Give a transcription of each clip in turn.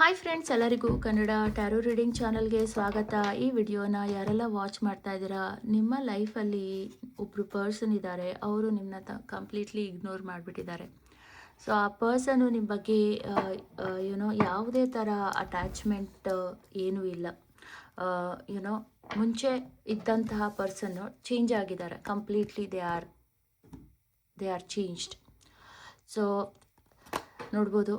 Hi friends, ಎಲ್ಲರಿಗೂ Kannada tarot reading ಚಾನಲ್ಗೆ ಸ್ವಾಗತ. ಈ ವಿಡಿಯೋನ ಯಾರೆಲ್ಲ ವಾಚ್ ಮಾಡ್ತಾ ಇದ್ದೀರಾ, ನಿಮ್ಮ ಲೈಫಲ್ಲಿ ಒಬ್ಬರು ಪರ್ಸನ್ ಇದ್ದಾರೆ, ಅವರು ನಿಮ್ಮನ್ನ ಕಂಪ್ಲೀಟ್ಲಿ ಇಗ್ನೋರ್ ಮಾಡಿಬಿಟ್ಟಿದ್ದಾರೆ. ಸೊ ಆ ಪರ್ಸನು ನಿಮ್ಮ ಬಗ್ಗೆ ಯಾವುದೇ ಥರ ಅಟ್ಯಾಚ್ಮೆಂಟ್ ಏನೂ ಇಲ್ಲ. ಯುನೋ ಮುಂಚೆ ಇದ್ದಂತಹ ಪರ್ಸನ್ನು ಚೇಂಜ್ ಆಗಿದ್ದಾರೆ. Completely they are changed. So ನೋಡ್ಬೋದು,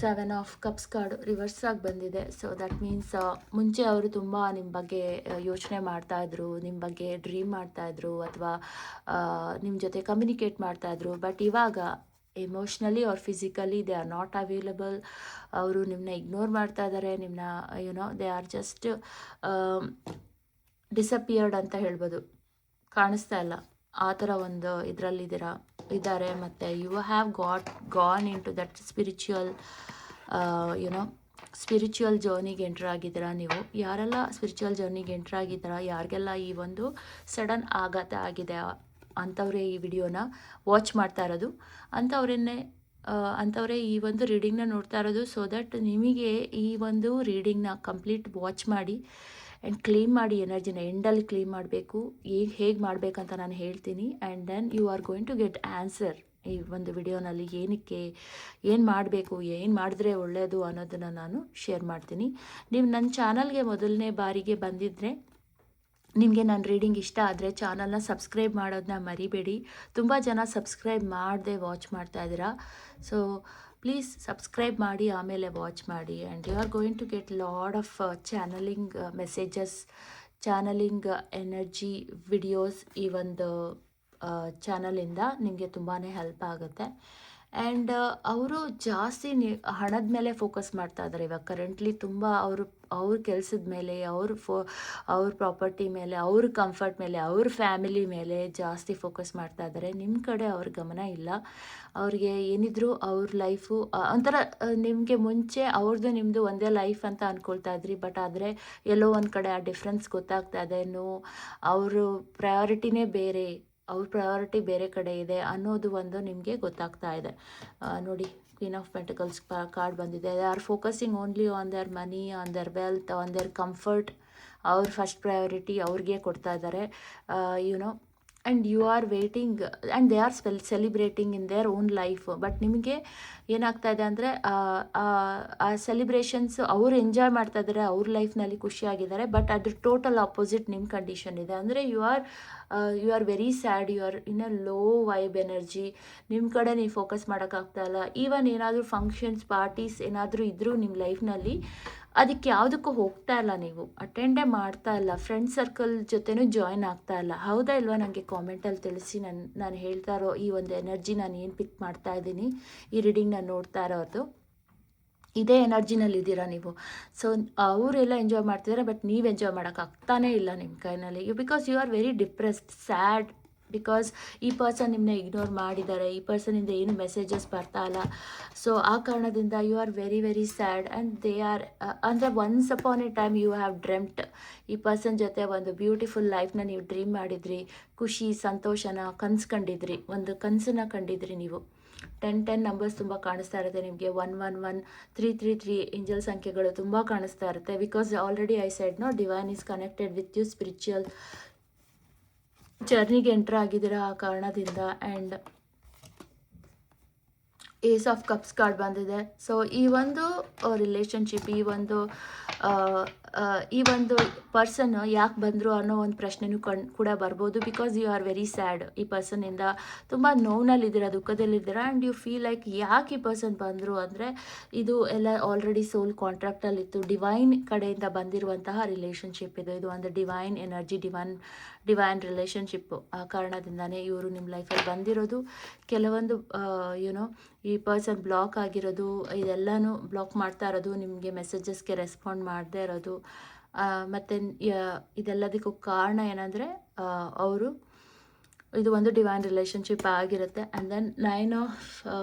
7 ಆಫ್ ಕಪ್ಸ್ ಕಾರ್ಡ್ ರಿವರ್ಸ್ ಆಗಿ ಬಂದಿದೆ. ಸೊ ದಟ್ ಮೀನ್ಸ್ ಮುಂಚೆ ಅವರು ತುಂಬ ನಿಮ್ಮ ಬಗ್ಗೆ ಯೋಚನೆ ಮಾಡ್ತಾಯಿದ್ರು, ನಿಮ್ಮ ಬಗ್ಗೆ ಡ್ರೀಮ್ ಮಾಡ್ತಾಯಿದ್ರು, ಅಥವಾ ನಿಮ್ಮ ಜೊತೆ ಕಮ್ಯುನಿಕೇಟ್ ಮಾಡ್ತಾಯಿದ್ರು. ಬಟ್ ಇವಾಗ emotionally R physically they are not available. ಅವರು ನಿಮ್ಮನ್ನ ಇಗ್ನೋರ್ ಮಾಡ್ತಾ ಇದ್ದಾರೆ. ನಿಮ್ಮನ್ನ ದೇ ಆರ್ ಜಸ್ಟ್ ಡಿಸಪಿಯರ್ಡ್ ಅಂತ ಹೇಳ್ಬೋದು. ಕಾಣಿಸ್ತಾ ಇಲ್ಲ, ಆ ಥರ ಒಂದು ಇದ್ದಾರೆ. ಮತ್ತು you have gone into that spiritual ಜರ್ನಿಗೆ ಎಂಟ್ರ್ ಆಗಿದ್ದೀರಾ ನೀವು. ಯಾರೆಲ್ಲ ಸ್ಪಿರಿಚುವಲ್ ಜರ್ನಿಗೆ ಎಂಟ್ರ್ ಆಗಿದ್ದೀರಾ, ಯಾರಿಗೆಲ್ಲ ಈ ಒಂದು ಸಡನ್ ಆಘಾತ ಆಗಿದೆ, ಅಂಥವರೇ ಈ ವಿಡಿಯೋನ ವಾಚ್ ಮಾಡ್ತಾ ಇರೋದು. ಅಂಥವರೇ ಈ ಒಂದು ರೀಡಿಂಗ್ನ ನೋಡ್ತಾ ಇರೋದು. ಸೊ ದಟ್ ನಿಮಗೆ ಈ ಒಂದು ರೀಡಿಂಗ್ನ ಕಂಪ್ಲೀಟ್ ವಾಚ್ ಮಾಡಿ ಆ್ಯಂಡ್ ಕ್ಲೀಮ್ ಮಾಡಿ, ಎನರ್ಜಿನ ಎಂಡಲ್ಲಿ ಕ್ಲೀಮ್ ಮಾಡಬೇಕು. ಹೇಗೆ ಮಾಡಬೇಕಂತ ನಾನು ಹೇಳ್ತೀನಿ. And then you are going to get answer ಈ ಒಂದು ವಿಡಿಯೋನಲ್ಲಿ. ಏನು ಮಾಡಬೇಕು, ಏನು ಮಾಡಿದ್ರೆ ಒಳ್ಳೆಯದು ಅನ್ನೋದನ್ನು ನಾನು ಶೇರ್ ಮಾಡ್ತೀನಿ. ನೀವು ನನ್ನ ಚಾನಲ್ಗೆ ಮೊದಲನೇ ಬಾರಿಗೆ ಬಂದಿದ್ದರೆ, ನಿಮಗೆ ನನ್ನ ರೀಡಿಂಗ್ ಇಷ್ಟ ಆದರೆ ಚಾನಲ್ನ ಸಬ್ಸ್ಕ್ರೈಬ್ ಮಾಡೋದನ್ನ ಮರಿಬೇಡಿ. ತುಂಬ ಜನ ಸಬ್ಸ್ಕ್ರೈಬ್ ಮಾಡದೆ ವಾಚ್ ಮಾಡ್ತಾ ಇದ್ದೀರಾ. ಸೊ ಪ್ಲೀಸ್ ಸಬ್ಸ್ಕ್ರೈಬ್ ಮಾಡಿ, ಆಮೇಲೆ ವಾಚ್ ಮಾಡಿ. And you are going to get lot of channeling messages, channeling energy videos. ಈ ಒಂದು ಚಾನಲಿಂದ ನಿಮಗೆ ತುಂಬಾ ಹೆಲ್ಪ್ ಆಗುತ್ತೆ. ಆ್ಯಂಡ್ ಅವರು ಜಾಸ್ತಿ ಹಣದ ಮೇಲೆ ಫೋಕಸ್ ಮಾಡ್ತಾ ಇದ್ದಾರೆ ಇವಾಗ ಕರೆಂಟ್ಲಿ. ತುಂಬ ಅವ್ರ ಕೆಲಸದ ಮೇಲೆ, ಅವ್ರ ಪ್ರಾಪರ್ಟಿ ಮೇಲೆ, ಅವ್ರ ಕಂಫರ್ಟ್ ಮೇಲೆ, ಅವ್ರ ಫ್ಯಾಮಿಲಿ ಮೇಲೆ ಜಾಸ್ತಿ ಫೋಕಸ್ ಮಾಡ್ತಾ ಇದ್ದಾರೆ. ನಿಮ್ಮ ಕಡೆ ಅವ್ರ ಗಮನ ಇಲ್ಲ. ಅವ್ರಿಗೆ ಏನಿದ್ರು ಅವ್ರ ಲೈಫು ಒಂಥರ, ನಿಮಗೆ ಮುಂಚೆ ಅವ್ರದ್ದು ನಿಮ್ಮದು ಒಂದೇ ಲೈಫ್ ಅಂತ ಅಂದ್ಕೊಳ್ತಾ ಇದ್ರಿ. ಬಟ್ ಆದರೆ ಎಲ್ಲೋ ಒಂದು ಕಡೆ ಆ ಡಿಫ್ರೆನ್ಸ್ ಗೊತ್ತಾಗ್ತಾ ಇದೆ. ಅವರು ಪ್ರಯಾರಿಟಿನೇ ಬೇರೆ, ಅವ್ರ ಪ್ರಯಾರಿಟಿ ಬೇರೆ ಕಡೆ ಇದೆ ಅನ್ನೋದು ಒಂದು ನಿಮಗೆ ಗೊತ್ತಾಗ್ತಾ ಇದೆ. ನೋಡಿ, ಕ್ವೀನ್ ಆಫ್ ಪೆಂಟಕಲ್ಸ್ ಕಾರ್ಡ್ ಬಂದಿದೆ. They are focusing only on their money, on their wealth, on their comfort. ಅವ್ರ ಫಸ್ಟ್ ಪ್ರಯಾರಿಟಿ ಅವ್ರಿಗೆ ಕೊಡ್ತಾ ಇದ್ದಾರೆ. And you are waiting and they are celebrating in their own life. But ನಿಮಗೆ ಏನಾಗ್ತಾ ಇದೆ ಅಂದರೆ, ಆ ಸೆಲಿಬ್ರೇಷನ್ಸ್ ಅವ್ರು ಎಂಜಾಯ್ ಮಾಡ್ತಾ ಇದ್ದಾರೆ, ಅವ್ರ ಲೈಫ್ನಲ್ಲಿ ಖುಷಿಯಾಗಿದ್ದಾರೆ. ಬಟ್ ಅದ್ರ ಟೋಟಲ್ ಆಪೋಸಿಟ್ ನಿಮ್ಮ ಕಂಡೀಷನ್ ಇದೆ. ಅಂದರೆ you are very sad, you are in a low vibe energy. ನಿಮ್ಮ ಕಡೆ ನೀವು ಫೋಕಸ್ ಮಾಡೋಕ್ಕಾಗ್ತಾ ಇಲ್ಲ. ಈವನ್ ಏನಾದರೂ ಫಂಕ್ಷನ್ಸ್, ಪಾರ್ಟೀಸ್ ಏನಾದರೂ ಇದ್ದರೂ ನಿಮ್ಮ ಲೈಫ್ನಲ್ಲಿ, ಅದಕ್ಕೆ ಯಾವುದಕ್ಕೂ ಹೋಗ್ತಾ ಇಲ್ಲ, ನೀವು ಅಟೆಂಡೇ ಮಾಡ್ತಾ ಇಲ್ಲ. ಫ್ರೆಂಡ್ ಸರ್ಕಲ್ ಜೊತೆನೂ ಜಾಯ್ನ್ ಆಗ್ತಾ ಇಲ್ಲ. ಹೌದಾ ಇಲ್ವಾ, ನನಗೆ ಕಾಮೆಂಟಲ್ಲಿ ತಿಳಿಸಿ. ನಾನು ಹೇಳ್ತಾ ಇರೋ ಈ ಒಂದು ಎನರ್ಜಿ ನಾನು ಏನು ಪಿಕ್ ಮಾಡ್ತಾ ಇದ್ದೀನಿ, ಈ ರೀಡಿಂಗ್ ನಾನು ನೋಡ್ತಾ ಇರೋದು ಇದೇ ಎನರ್ಜಿನಲ್ಲಿದ್ದೀರಾ ನೀವು. ಸೊ ಅವರೆಲ್ಲ ಎಂಜಾಯ್ ಮಾಡ್ತಿದ್ದಾರೆ, ಬಟ್ ನೀವು ಎಂಜಾಯ್ ಮಾಡೋಕ್ಕಾಗ್ತಾನೇ ಇಲ್ಲ ನಿಮ್ಮ ಕೈನಲ್ಲಿ. Because you are very depressed, sad. Because ಈ ಪರ್ಸನ್ ನಿಮ್ಮನ್ನ ಇಗ್ನೋರ್ ಮಾಡಿದ್ದಾರೆ, ಈ ಪರ್ಸನಿಂದ ಏನು ಮೆಸೇಜಸ್ ಬರ್ತಾ ಇಲ್ಲ. ಸೊ ಆ ಕಾರಣದಿಂದ you are very very sad. And they are ಅಂದರೆ once upon a time you have dreamt. ಈ ಪರ್ಸನ್ ಜೊತೆ ಒಂದು ಬ್ಯೂಟಿಫುಲ್ ಲೈಫ್ನ ನೀವು ಡ್ರೀಮ್ ಮಾಡಿದ್ರಿ, ಖುಷಿ ಸಂತೋಷನ ಕಂಡಿದ್ರಿ, ಒಂದು ಕನಸನ್ನ ಕಂಡಿದ್ರಿ ನೀವು. 10 ನಂಬರ್ಸ್ ತುಂಬ ಕಾಣಿಸ್ತಾ ಇರುತ್ತೆ ನಿಮಗೆ. 111 333 ಏಂಜಲ್ ಸಂಖ್ಯೆಗಳು ತುಂಬ ಕಾಣಿಸ್ತಾ ಇರುತ್ತೆ. Because already I said no, divine is connected with you, spiritual ಜರ್ನಿಗೆ ಎಂಟ್ರ್ ಆಗಿದ್ದೀರಾ ಆ ಕಾರಣದಿಂದ. And ace of cups card ಬಂದಿದೆ. ಸೊ ಈ ಒಂದು ರಿಲೇಷನ್ಶಿಪ್, ಈ ಒಂದು ಪರ್ಸನ್ ಯಾಕೆ ಬಂದರು ಅನ್ನೋ ಒಂದು ಪ್ರಶ್ನೆನೂ ಕೂಡ ಬರ್ಬೋದು. Because you are very sad. ಈ ಪರ್ಸನಿಂದ ತುಂಬ ನೋವಿನಲ್ಲಿದ್ದೀರಾ, ದುಃಖದಲ್ಲಿದ್ದೀರಾ. ಆ್ಯಂಡ್ ಯು ಫೀಲ್ ಲೈಕ್ ಯಾಕೆ ಈ ಪರ್ಸನ್ ಬಂದರು ಅಂದರೆ, ಇದು ಎಲ್ಲ ಆಲ್ರೆಡಿ ಸೋಲ್ ಕಾಂಟ್ರಾಕ್ಟಲ್ಲಿತ್ತು. ಡಿವೈನ್ ಕಡೆಯಿಂದ ಬಂದಿರುವಂತಹ ರಿಲೇಷನ್ಶಿಪ್ ಇದು ಒಂದು ಡಿವೈನ್ ಎನರ್ಜಿ, ಡಿವೈನ್ ರಿಲೇಷನ್ಶಿಪ್ಪು. ಆ ಕಾರಣದಿಂದನೇ ಇವರು ನಿಮ್ಮ ಲೈಫಲ್ಲಿ ಬಂದಿರೋದು. ಕೆಲವೊಂದು ಈ ಪರ್ಸನ್ ಬ್ಲಾಕ್ ಆಗಿರೋದು, ಇದೆಲ್ಲನೂ ಬ್ಲಾಕ್ ಮಾಡ್ತಾ ಇರೋದು, ನಿಮಗೆ ಮೆಸೇಜಸ್ಗೆ ರೆಸ್ಪಾಂಡ್ ಮಾಡದೇ ಇರೋದು. ಮತ್ತು ಇದೆಲ್ಲದಕ್ಕೂ ಕಾರಣ ಏನಂದರೆ, ಇದು ಒಂದು ಡಿವೈನ್ ರಿಲೇಷನ್ಶಿಪ್ ಆಗಿರುತ್ತೆ. And then 9 of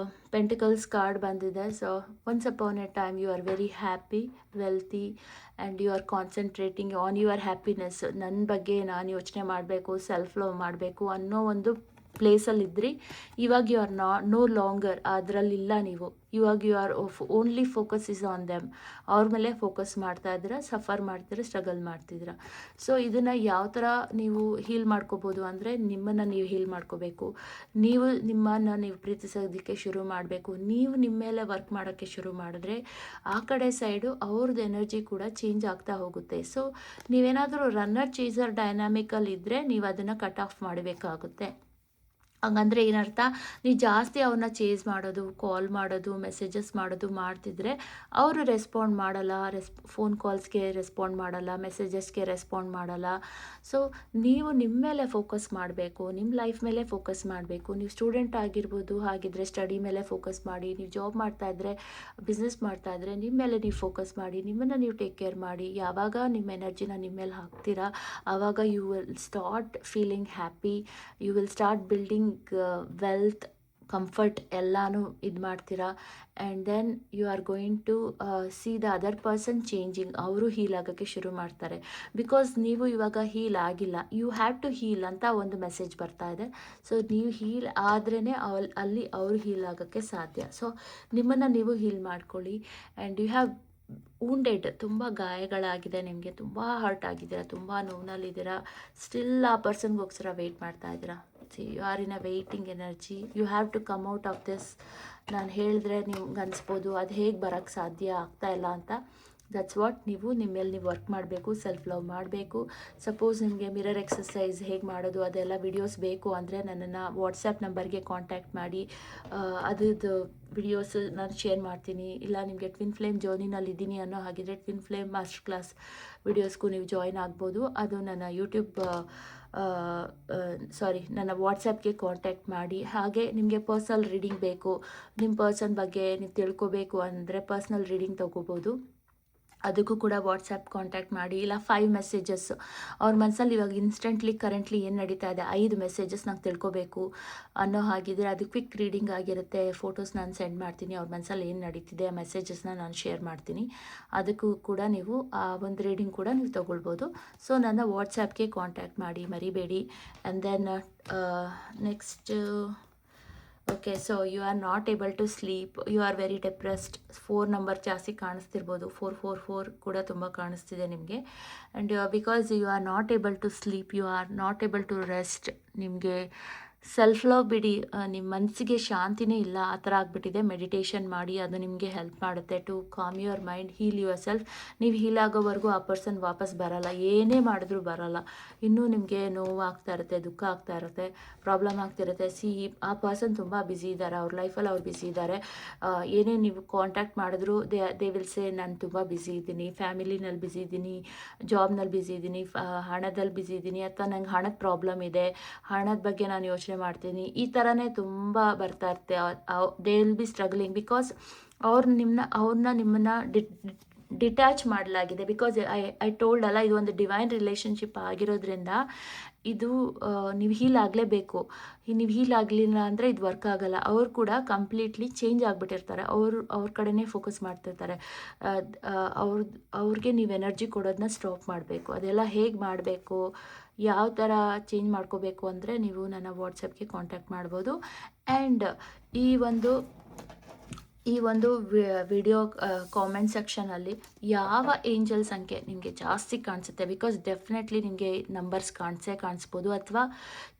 pentacles card ಬಂದಿದೆ. So once upon a time you are very happy, wealthy, and you are concentrating on your happiness. ನನ್ನ ಬಗ್ಗೆ ನಾನು ಯೋಚನೆ ಮಾಡಬೇಕು, ಸೆಲ್ಫ್ ಲವ್ ಮಾಡಬೇಕು ಅನ್ನೋ ಒಂದು ಪ್ಲೇಸಲ್ಲಿದ್ದಿರಿ. ಇವಾಗ ಯು ಆರ್ ನೋ ಲಾಂಗರ್ ಅದರಲ್ಲಿಲ್ಲ ನೀವು. ಇವಾಗ you are only focus is on them. ಅವ್ರ ಮೇಲೆ ಫೋಕಸ್ ಮಾಡ್ತಾ ಇದ್ದೀರಾ, ಸಫರ್ ಮಾಡ್ತೀರಾ, ಸ್ಟ್ರಗಲ್ ಮಾಡ್ತಿದ್ದೀರಾ. ಸೊ ಇದನ್ನು ಯಾವ ಥರ ನೀವು ಹೀಲ್ ಮಾಡ್ಕೋಬೋದು ಅಂದರೆ, ನಿಮ್ಮನ್ನು ನೀವು ಹೀಲ್ ಮಾಡ್ಕೋಬೇಕು. ನೀವು ನಿಮ್ಮನ್ನು ನೀವು ಪ್ರೀತಿಸೋದಕ್ಕೆ ಶುರು ಮಾಡಬೇಕು. ನೀವು ನಿಮ್ಮ ಮೇಲೆ ವರ್ಕ್ ಮಾಡೋಕ್ಕೆ ಶುರು ಮಾಡಿದ್ರೆ ಆ ಕಡೆ ಸೈಡು ಅವ್ರದ್ದು ಎನರ್ಜಿ ಕೂಡ ಚೇಂಜ್ ಆಗ್ತಾ ಹೋಗುತ್ತೆ. ಸೊ ನೀವೇನಾದರೂ ರನ್ನರ್ ಚೇಸರ್ ಡೈನಾಮಿಕಲ್ಲಿ ಇದ್ದರೆ ನೀವು ಅದನ್ನು ಕಟ್ ಆಫ್ ಮಾಡಬೇಕಾಗುತ್ತೆ. ಹಂಗಂದ್ರೆ ಏನರ್ಥ, ನೀವು ಜಾಸ್ತಿ ಅವ್ರನ್ನ ಚೇಸ್ ಮಾಡೋದು, ಕಾಲ್ ಮಾಡೋದು, ಮೆಸೇಜಸ್ ಮಾಡೋದು ಮಾಡ್ತಿದ್ರೆ ಅವರು ರೆಸ್ಪಾಂಡ್ ಮಾಡಲ್ಲ, ಫೋನ್ ಕಾಲ್ಸ್ಗೆ ರೆಸ್ಪಾಂಡ್ ಮಾಡಲ್ಲ, ಮೆಸೇಜಸ್ಗೆ ರೆಸ್ಪಾಂಡ್ ಮಾಡಲ್ಲ. ಸೊ ನೀವು ನಿಮ್ಮ ಮೇಲೆ ಫೋಕಸ್ ಮಾಡಬೇಕು, ನಿಮ್ಮ ಲೈಫ್ ಮೇಲೆ ಫೋಕಸ್ ಮಾಡಬೇಕು. ನೀವು ಸ್ಟೂಡೆಂಟ್ ಆಗಿರ್ಬೋದು, ಹಾಗಿದ್ರೆ ಸ್ಟಡಿ ಮೇಲೆ ಫೋಕಸ್ ಮಾಡಿ. ನೀವು ಜಾಬ್ ಮಾಡ್ತಾಯಿದ್ರೆ, ಬಿಸ್ನೆಸ್ ಮಾಡ್ತಾಯಿದ್ರೆ ನಿಮ್ಮ ಮೇಲೆ ನೀವು ಫೋಕಸ್ ಮಾಡಿ, ನಿಮ್ಮನ್ನು ನೀವು ಟೇಕ್ ಕೇರ್ ಮಾಡಿ. ಯಾವಾಗ ನಿಮ್ಮ ಎನರ್ಜಿನ ನಿಮ್ಮ ಮೇಲೆ ಹಾಕ್ತೀರಾ ಆವಾಗ you will start feeling happy, you will start building wealth, comfort ಎಲ್ಲನೂ ಇದು ಮಾಡ್ತೀರಾ. And then you are going to see the other person changing. ಅವರು ಹೀಲ್ ಆಗೋಕ್ಕೆ ಶುರು ಮಾಡ್ತಾರೆ. ಬಿಕಾಸ್ ನೀವು ಇವಾಗ ಹೀಲ್ ಆಗಿಲ್ಲ, ಯು ಹ್ಯಾವ್ ಟು ಹೀಲ್ ಅಂತ ಒಂದು ಮೆಸೇಜ್ ಬರ್ತಾ ಇದೆ. ಸೊ ನೀವು ಹೀಲ್ ಆದ್ರೇ ಅಲ್ಲಿ ಅವರು ಹೀಲ್ ಆಗೋಕ್ಕೆ ಸಾಧ್ಯ. ಸೊ ನಿಮ್ಮನ್ನು ನೀವು ಹೀಲ್ ಮಾಡ್ಕೊಳ್ಳಿ. ಆ್ಯಂಡ್ ಯು ಹ್ಯಾವ್ wounded, ತುಂಬ ಗಾಯಗಳಾಗಿದೆ, ನಿಮಗೆ ತುಂಬ ಹರ್ಟ್ ಆಗಿದ್ದೀರಾ, ತುಂಬ ನೋವಿನಲ್ಲಿದ್ದೀರಾ. ಸ್ಟಿಲ್ ಆ ಪರ್ಸನ್ಗೋಸ್ಕರ ವೆಯ್ಟ್ ಮಾಡ್ತಾ ಇದ್ದೀರಾ. See you are in a waiting energy. You have to come out of this. ನಾನು ಹೇಳಿದ್ರೆ ನಿಮ್ಗೆ ಅನಿಸ್ಬೋದು ಅದು ಹೇಗೆ ಬರೋಕ್ಕೆ ಸಾಧ್ಯ ಆಗ್ತಾ ಇಲ್ಲ ಅಂತ. ದಟ್ಸ್ ವಾಟ್, ನೀವು ನಿಮ್ಮ ಮೇಲೆ ನೀವು ವರ್ಕ್ ಮಾಡಬೇಕು, ಸೆಲ್ಫ್ ಲವ್ ಮಾಡಬೇಕು. ಸಪೋಸ್ ನಿಮಗೆ ಮಿರರ್ ಎಕ್ಸಸೈಸ್ ಹೇಗೆ ಮಾಡೋದು ಅದೆಲ್ಲ ವಿಡಿಯೋಸ್ ಬೇಕು ಅಂದರೆ ನನ್ನನ್ನು ವಾಟ್ಸಪ್ ನಂಬರ್ಗೆ ಕಾಂಟ್ಯಾಕ್ಟ್ ಮಾಡಿ. ಅದ್ರದ್ದು ವಿಡಿಯೋಸ್ ನಾನು ಶೇರ್ ಮಾಡ್ತೀನಿ. ಇಲ್ಲ ನಿಮಗೆ ಟ್ವಿನ್ ಫ್ಲೇಮ್ ಜರ್ನಿನಲ್ಲಿ ಇದ್ದೀನಿ ಅನ್ನೋ ಹಾಗಿದ್ರೆ ಟ್ವಿನ್ ಫ್ಲೇಮ್ ಮಾಸ್ಟರ್ ಕ್ಲಾಸ್ ವಿಡಿಯೋಸ್ಗೂ ನೀವು ಜಾಯ್ನ್ ಆಗ್ಬೋದು. ಅದು ನನ್ನ ಯೂಟ್ಯೂಬ್ ನನ್ನ ವಾಟ್ಸಪ್ಗೆ ಕಾಂಟ್ಯಾಕ್ಟ್ ಮಾಡಿ. ಹಾಗೆ ನಿಮಗೆ ಪರ್ಸ್ನಲ್ ರೀಡಿಂಗ್ ಬೇಕು, ನಿಮ್ಮ ಪರ್ಸನ್ ಬಗ್ಗೆ ನೀವು ತಿಳ್ಕೊಬೇಕು ಅಂದರೆ ಪರ್ಸ್ನಲ್ ರೀಡಿಂಗ್ ತೊಗೋಬೋದು. ಅದಕ್ಕೂ ಕೂಡ ವಾಟ್ಸಪ್ ಕಾಂಟ್ಯಾಕ್ಟ್ ಮಾಡಿ. ಇಲ್ಲ 5 ಮೆಸೇಜಸ್ ಅವ್ರ ಮನಸ್ಸಲ್ಲಿ ಇವಾಗ ಇನ್ಸ್ಟೆಂಟ್ಲಿ ಕರೆಂಟ್ಲಿ ಏನು ನಡೀತಾ ಇದೆ, 5 ಮೆಸೇಜಸ್ ನಂಗೆ ತಿಳ್ಕೊಬೇಕು ಅನ್ನೋ ಹಾಗಿದ್ರೆ ಅದು ಕ್ವಿಕ್ ರೀಡಿಂಗ್ ಆಗಿರುತ್ತೆ. ಫೋಟೋಸ್ ನಾನು ಸೆಂಡ್ ಮಾಡ್ತೀನಿ, ಅವ್ರ ಮನಸ್ಸಲ್ಲಿ ಏನು ನಡೀತಿದೆ ಆ ಮೆಸೇಜಸ್ನ ನಾನು ಶೇರ್ ಮಾಡ್ತೀನಿ. ಅದಕ್ಕೂ ಕೂಡ ನೀವು ಆ ಒಂದು ರೀಡಿಂಗ್ ಕೂಡ ನೀವು ತೊಗೊಳ್ಬೋದು. ಸೊ ನನ್ನ ವಾಟ್ಸಪ್ಗೆ ಕಾಂಟ್ಯಾಕ್ಟ್ ಮಾಡಿ, ಮರಿಬೇಡಿ. And then next, okay, so you are not able to sleep, you are very depressed. 4 number ಜಾಸ್ತಿ ಕಾಣಿಸ್ತಿರ್ಬೋದು, 444 ಕೂಡ ತುಂಬ ಕಾಣಿಸ್ತಿದೆ ನಿಮಗೆ. And because you are not able to sleep, you are not able to rest. ನಿಮಗೆ self love ಬಿಡಿ, ನಿಮ್ಮ ಮನಸ್ಸಿಗೆ ಶಾಂತಿನೇ ಇಲ್ಲ, ಆ ಥರ ಆಗಿಬಿಟ್ಟಿದೆ. ಮೆಡಿಟೇಷನ್ ಮಾಡಿ, ಅದು ನಿಮಗೆ ಹೆಲ್ಪ್ ಮಾಡುತ್ತೆ to calm your mind, heal yourself. ನೀವು ಹೀಲ್ ಆಗೋವರೆಗೂ ಆ ಪರ್ಸನ್ ವಾಪಸ್ ಬರಲ್ಲ, ಏನೇ ಮಾಡಿದ್ರೂ ಬರಲ್ಲ. ಇನ್ನೂ ನಿಮಗೆ ನೋವು ಆಗ್ತಾ ಇರುತ್ತೆ, ದುಃಖ ಆಗ್ತಾ ಇರುತ್ತೆ, ಪ್ರಾಬ್ಲಮ್ ಆಗ್ತಿರುತ್ತೆ. ಆ ಪರ್ಸನ್ ತುಂಬ ಬ್ಯುಸಿ ಇದ್ದಾರೆ, ಅವ್ರ ಲೈಫಲ್ಲಿ ಅವ್ರು ಬ್ಯುಸಿ ಇದ್ದಾರೆ. ಏನೇ ನೀವು ಕಾಂಟ್ಯಾಕ್ಟ್ ಮಾಡಿದ್ರು ದೇ ವಿಲ್ ಸೇ ನಾನು ತುಂಬ ಬ್ಯುಸಿ ಇದ್ದೀನಿ, ಫ್ಯಾಮಿಲಿನಲ್ಲಿ ಬ್ಯುಸಿ ಇದ್ದೀನಿ, ಜಾಬ್ನಲ್ಲಿ ಬ್ಯುಸಿ ಇದ್ದೀನಿ, ಹಣದಲ್ಲಿ ಬ್ಯುಸಿ ಇದ್ದೀನಿ, ಅಥವಾ ನಂಗೆ ಹಣದ ಪ್ರಾಬ್ಲಮ್ ಇದೆ, ಹಣದ ಬಗ್ಗೆ ನಾನು ಯೋಚನೆ ಮಾಡ್ತೀನಿ. ಈ ಥರನೇ ತುಂಬ ಬರ್ತಾ ಇರುತ್ತೆ. They will be struggling because ಅವ್ರನ್ನ ನಿಮ್ಮನ್ನು ಡಿಟ್ಯಾಚ್ ಮಾಡಲಾಗಿದೆ. ಬಿಕಾಸ್ ಐ ಟೋಲ್ಡ್ ಅಲ್ಲ, ಇದು ಒಂದು ಡಿವೈನ್ ರಿಲೇಷನ್ಶಿಪ್ ಆಗಿರೋದ್ರಿಂದ ಇದು ನೀವು ಹೀಲ್ ಆಗಲೇಬೇಕು. ನೀವು ಹೀಲ್ ಆಗಲಿಲ್ಲ ಅಂದರೆ ಇದು ವರ್ಕ್ ಆಗಲ್ಲ. ಅವ್ರು ಕೂಡ ಕಂಪ್ಲೀಟ್ಲಿ ಚೇಂಜ್ ಆಗಿಬಿಟ್ಟಿರ್ತಾರೆ, ಅವ್ರ ಕಡೆನೇ ಫೋಕಸ್ ಮಾಡ್ತಿರ್ತಾರೆ. ಅವ್ರಿಗೆ ನೀವು ಎನರ್ಜಿ ಕೊಡೋದನ್ನ ಸ್ಟಾಪ್ ಮಾಡಬೇಕು. ಅದೆಲ್ಲ ಹೇಗೆ ಮಾಡಬೇಕು, ಯಾವ ಥರ ಚೇಂಜ್ ಮಾಡ್ಕೋಬೇಕು ಅಂದರೆ ನೀವು ನನ್ನ ವಾಟ್ಸಪ್ಗೆ ಕಾಂಟ್ಯಾಕ್ಟ್ ಮಾಡ್ಬೋದು. ಆ್ಯಂಡ್ ಈ ಒಂದು ವಿಡಿಯೋ ಕಾಮೆಂಟ್ ಸೆಕ್ಷನಲ್ಲಿ ಯಾವ ಏಂಜಲ್ ಸಂಖ್ಯೆ ನಿಮಗೆ ಜಾಸ್ತಿ ಕಾಣಿಸುತ್ತೆ, ಬಿಕಾಸ್ ಡೆಫಿನೆಟ್ಲಿ ನಿಮಗೆ ನಂಬರ್ಸ್ ಕಾಣಿಸ್ಬೋದು, ಅಥವಾ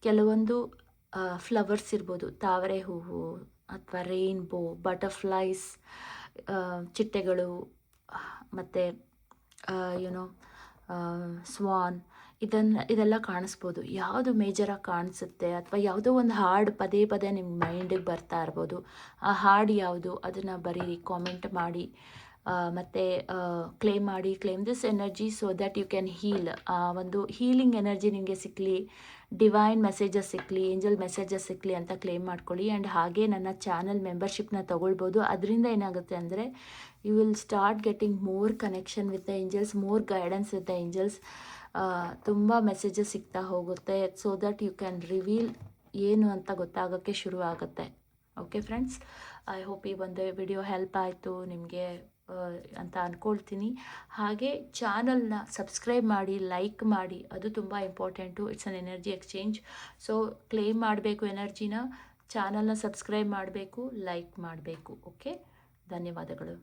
ಕೆಲವೊಂದು ಫ್ಲವರ್ಸ್ ಇರ್ಬೋದು, ತಾವರೆ ಹೂವು ಅಥವಾ ರೈನ್ಬೋ, ಬಟರ್ಫ್ಲೈಸ್, ಚಿಟ್ಟೆಗಳು, ಮತ್ತು ಯುನೋ ಸ್ವಾನ್, ಇದೆಲ್ಲ ಕಾಣಿಸ್ಬೋದು. ಯಾವುದು ಮೇಜರಾಗಿ ಕಾಣಿಸುತ್ತೆ, ಅಥವಾ ಯಾವುದೋ ಒಂದು ಹಾಡು ಪದೇ ಪದೇ ನಿಮ್ಮ ಮೈಂಡಿಗೆ ಬರ್ತಾ ಇರ್ಬೋದು. ಆ ಹಾಡು ಯಾವುದು ಅದನ್ನು ಬರೀರಿ, ಕಾಮೆಂಟ್ ಮಾಡಿ. ಮತ್ತು claim this energy so that you can heal. ಒಂದು ಹೀಲಿಂಗ್ ಎನರ್ಜಿ ನಿಮಗೆ ಸಿಕ್ಕಲಿ, ಡಿವೈನ್ ಮೆಸೇಜಸ್ ಸಿಕ್ಕಲಿ, ಏಂಜಲ್ ಮೆಸೇಜಸ್ ಸಿಕ್ಕಲಿ ಅಂತ ಕ್ಲೇಮ್ ಮಾಡ್ಕೊಳ್ಳಿ. ಆ್ಯಂಡ್ ಹಾಗೆ ನನ್ನ ಚಾನಲ್ ಮೆಂಬರ್ಶಿಪ್ನ ತೊಗೊಳ್ಬೋದು. ಅದರಿಂದ ಏನಾಗುತ್ತೆ ಅಂದರೆ you will start getting more connection with the angels, more guidance with the angels. ತುಂಬ ಮೆಸೇಜಸ್ ಸಿಗ್ತಾ ಹೋಗುತ್ತೆ. So that you can reveal ಏನು ಅಂತ ಗೊತ್ತಾಗೋಕ್ಕೆ ಶುರು ಆಗುತ್ತೆ. ಓಕೆ ಫ್ರೆಂಡ್ಸ್, ಐ ಹೋಪ್ ಈ ಒಂದು ವಿಡಿಯೋ ಹೆಲ್ಪ್ ಆಯಿತು ನಿಮಗೆ ಅಂತ ಅಂದ್ಕೊಳ್ತೀನಿ. ಹಾಗೆ ಚಾನಲ್ನ ಸಬ್ಸ್ಕ್ರೈಬ್ ಮಾಡಿ, ಲೈಕ್ ಮಾಡಿ, ಅದು ತುಂಬ important. It's an energy exchange. So claim ಮಾಡಬೇಕು ಎನರ್ಜಿನ, ಚಾನಲ್ನ ಸಬ್ಸ್ಕ್ರೈಬ್ ಮಾಡಬೇಕು, ಲೈಕ್ ಮಾಡಬೇಕು. ಓಕೆ, ಧನ್ಯವಾದಗಳು.